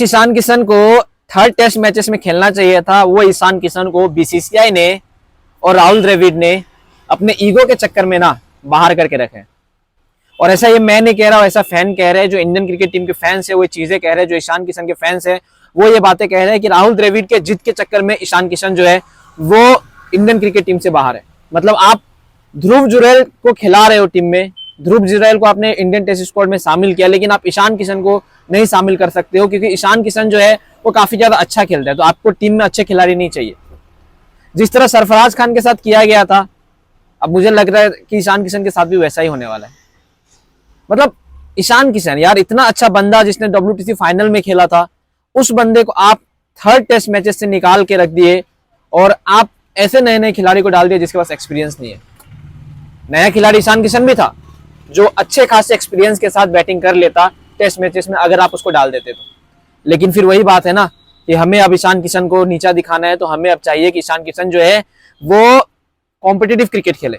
ईशान किशन को third test matches में खेलना चाहिए था, वो ईशान किशन को बीसीसीआई ने और राहुल द्रविड़ ने अपने ईगो के चक्कर में ना बाहर करके रखे। और ऐसा ये मैं नहीं कह रहा हूं, ऐसा फैन कह रहे हैं, जो इंडियन क्रिकेट टीम के फैंस है वो चीजें कह रहे हैं, जो ईशान किशन के फैंस है वो ये बातें कह रहे हैं कि राहुल द्रविड़ के जिद के चक्कर में ईशान किशन जो है वो इंडियन क्रिकेट टीम से बाहर है। मतलब आप ध्रुव जुरैल को खिला रहे हो टीम में, ध्रुव जुरैल को आपने इंडियन टेस्ट स्क्वाड में शामिल किया, लेकिन आप ईशान किशन को नहीं शामिल कर सकते हो, क्योंकि ईशान किशन जो है वो काफी ज्यादा अच्छा खेलता है। तो आपको टीम में अच्छे खिलाड़ी नहीं चाहिए। जिस तरह सरफराज खान के साथ किया गया था, अब मुझे लग रहा है कि ईशान किशन के साथ भी वैसा ही होने वाला है। मतलब ईशान किशन यार इतना अच्छा बंदा, जिसने WTC फाइनल में खेला था, उस बंदे को आप थर्ड टेस्ट मैचेस से निकाल के रख दिए और आप ऐसे नए नए खिलाड़ी को डाल दिए जिसके पास एक्सपीरियंस नहीं है। नया खिलाड़ी ईशान किशन भी था, जो अच्छे खासे एक्सपीरियंस के साथ बैटिंग कर लेता टेस्ट मैचेस में, अगर आप उसको डाल देते तो। लेकिन फिर वही बात है ना कि हमें अब ईशान किशन को नीचा दिखाना है, तो हमें अब चाहिए कि ईशान किशन जो है वो कॉम्पिटिटिव क्रिकेट खेले।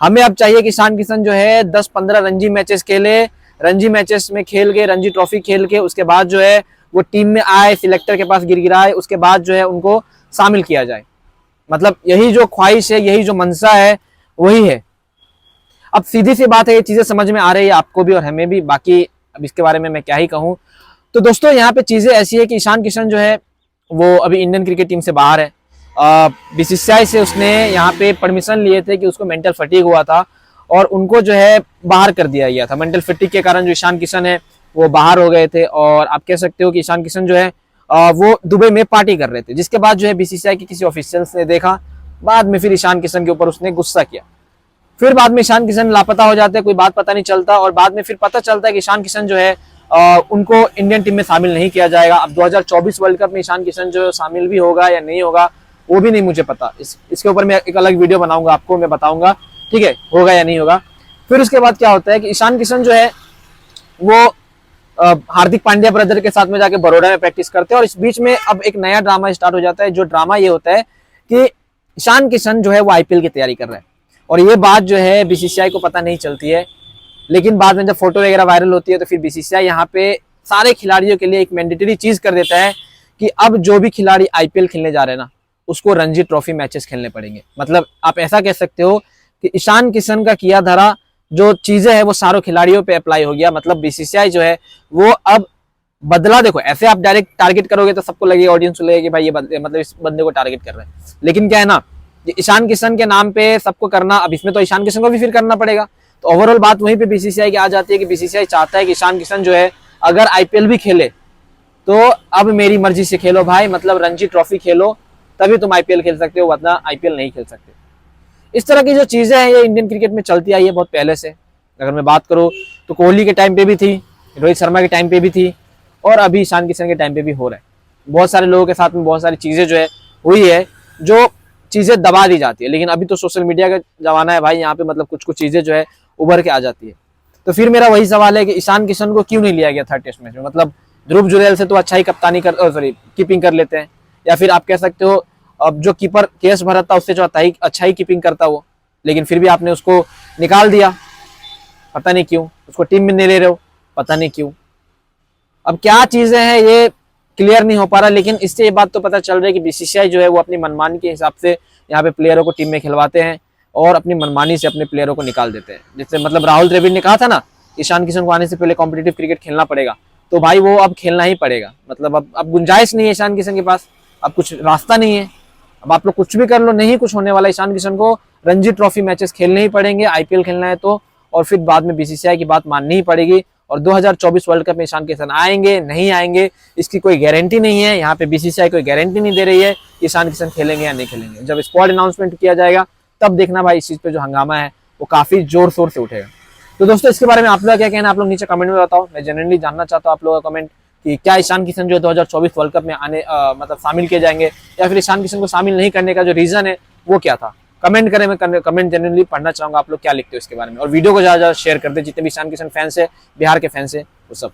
हमें अब चाहिए कि ईशान किशन जो है 10-15 रणजी मैचेस खेले, रणजी मैचेस में खेल के, रणजी ट्रॉफी खेल के, उसके बाद जो है वो टीम में आए, सिलेक्टर के पास गिरगिराए, उसके बाद जो है उनको शामिल किया जाए। मतलब यही जो ख्वाहिश है, यही जो मनसा है, वही है। अब सीधी सी बात है, ये चीजें समझ में आ रही है आपको भी और हमें भी, बाकी अब इसके बारे में मैं क्या ही कहूँ। तो दोस्तों यहाँ पे चीजें ऐसी है कि ईशान किशन जो है वो अभी इंडियन क्रिकेट टीम से बाहर है। बीसीसीआई से उसने यहाँ पे परमिशन लिए थे कि उसको मेंटल फटीग हुआ था और उनको जो है बाहर कर दिया गया था। मेंटल फटीग के कारण जो ईशान किशन है वो बाहर हो गए थे, और आप कह सकते हो कि ईशान किशन जो है वो दुबई में पार्टी कर रहे थे, जिसके बाद जो है बीसीसीआई के किसी ऑफिशियल्स ने देखा, बाद में फिर ईशान किशन के ऊपर उसने गुस्सा किया। फिर बाद में ईशान किशन लापता हो जाते हैं, कोई बात पता नहीं चलता, और बाद में फिर पता चलता है कि ईशान किशन जो है उनको इंडियन टीम में शामिल नहीं किया जाएगा। अब 2024 वर्ल्ड कप में ईशान किशन जो शामिल भी होगा या नहीं होगा वो भी नहीं मुझे पता। इसके ऊपर मैं एक अलग वीडियो बनाऊंगा, आपको मैं बताऊंगा, ठीक है, होगा या नहीं होगा। फिर उसके बाद क्या होता है कि ईशान किशन जो है वो हार्दिक पांड्या ब्रदर के साथ में जाके बड़ौदा में प्रैक्टिस करते हैं, और इस बीच में अब एक नया ड्रामा स्टार्ट हो जाता है। जो ड्रामा ये होता है कि ईशान किशन जो है वो IPL की तैयारी कर रहा है, और ये बात जो है बीसीसीआई को पता नहीं चलती है। लेकिन बाद में जब फोटो वगैरह वायरल होती है तो फिर बीसीसीआई यहाँ पे सारे खिलाड़ियों के लिए एक मैंडेटरी चीज कर देता है कि अब जो भी खिलाड़ी IPL खेलने जा रहे हैं ना, उसको रणजी ट्रॉफी मैचेस खेलने पड़ेंगे। मतलब आप ऐसा कह सकते हो कि ईशान किशन का किया धरा जो चीजें है वो सारों खिलाड़ियों पे अप्लाई हो गया। मतलब बीसीसीआई जो है वो अब बदला, देखो ऐसे आप डायरेक्ट टारगेट करोगे तो सबको लगेगा, ऑडियंस को लगेगा कि भाई ये मतलब इस बंदे को टारगेट कर रहे हैं। लेकिन क्या है ना, ईशान किशन के नाम पे सबको करना, अब इसमें तो ईशान किशन को भी फिर करना पड़ेगा। तो ओवरऑल बात वहीं पे बीसीसीआई की आ जाती है कि बीसीसीआई चाहता है कि ईशान किशन जो है अगर IPL भी खेले तो अब मेरी मर्जी से खेलो भाई, मतलब रणजी ट्रॉफी खेलो तभी तुम IPL खेल सकते हो, वरना IPL नहीं खेल सकते। इस तरह की जो चीजें हैं ये इंडियन क्रिकेट में चलती आई है बहुत पहले से। अगर मैं बात करूँ तो कोहली के टाइम पे भी थी, रोहित शर्मा के टाइम पे भी थी, और अभी ईशान किशन के टाइम पे भी हो रहा है। बहुत सारे लोगों के साथ में बहुत सारी चीजें जो है हुई है, जो चीजें दबा दी जाती है। लेकिन अभी तो सोशल मीडिया का जमाना है भाई, यहाँ पे मतलब कुछ कुछ चीजें जो है उभर के आ जाती है। तो फिर मेरा वही सवाल है कि ईशान किशन को क्यों नहीं लिया गया थर्ड टेस्ट मैच में। मतलब ध्रुव जुरैल से तो अच्छा ही कप्तानी कर, सॉरी कीपिंग कर लेते हैं, या फिर आप कह सकते हो अब जो कीपर केएस भरत था उससे जो अच्छा ही कीपिंग करता वो, लेकिन फिर भी आपने उसको निकाल दिया, पता नहीं क्यों। उसको टीम में नहीं ले रहे हो, पता नहीं क्यों। अब क्या चीजें हैं ये क्लियर नहीं हो पा रहा, लेकिन इससे ये बात तो पता चल रही है कि बीसीसीआई जो है वो अपनी मनमानी के हिसाब से यहाँ पे प्लेयरों को टीम में खिलवाते हैं और अपनी मनमानी से अपने प्लेयरों को निकाल देते हैं। जैसे मतलब राहुल द्रविड़ ने कहा था ना, ईशान किशन को आने से पहले कॉम्पिटिटिव क्रिकेट खेलना पड़ेगा, तो भाई वो अब खेलना ही पड़ेगा। मतलब अब गुंजाइश नहीं है ईशान किशन के पास, अब कुछ रास्ता नहीं है। अब आप लोग कुछ भी कर लो, नहीं कुछ होने वाला। ईशान किशन को रणजी ट्रॉफी मैचेस खेलने ही पड़ेंगे, IPL खेलना है तो, और फिर बाद में बीसीसीआई की बात माननी ही पड़ेगी। और 2024 वर्ल्ड कप में ईशान किशन आएंगे नहीं आएंगे इसकी कोई गारंटी नहीं है। यहाँ पे बीसीसीआई कोई गारंटी नहीं दे रही है ईशान किशन खेलेंगे या नहीं खेलेंगे। जब स्क्वाड अनाउंसमेंट किया जाएगा तब देखना भाई, इस चीज पे जो हंगामा है वो काफी जोर शोर से उठेगा। तो दोस्तों इसके बारे में आप लोग क्या कहना है, आप लोग नीचे कमेंट में बताओ। मैं जनरली जानना चाहता हूँ आप लोगों का कमेंट कि क्या ईशान किशन जो 2024 वर्ल्ड कप में आने मतलब शामिल किए जाएंगे, या फिर ईशान किशन को शामिल नहीं करने का जो रीजन है वो क्या था। कमेंट करें, मैं कमेंट जनरली पढ़ना चाहूंगा आप लोग क्या लिखते हो इसके बारे में। और वीडियो को ज्यादा शेयर कर दे, जितने भी ईशान किशन फैंस है, बिहार के फैंस है, वो सब।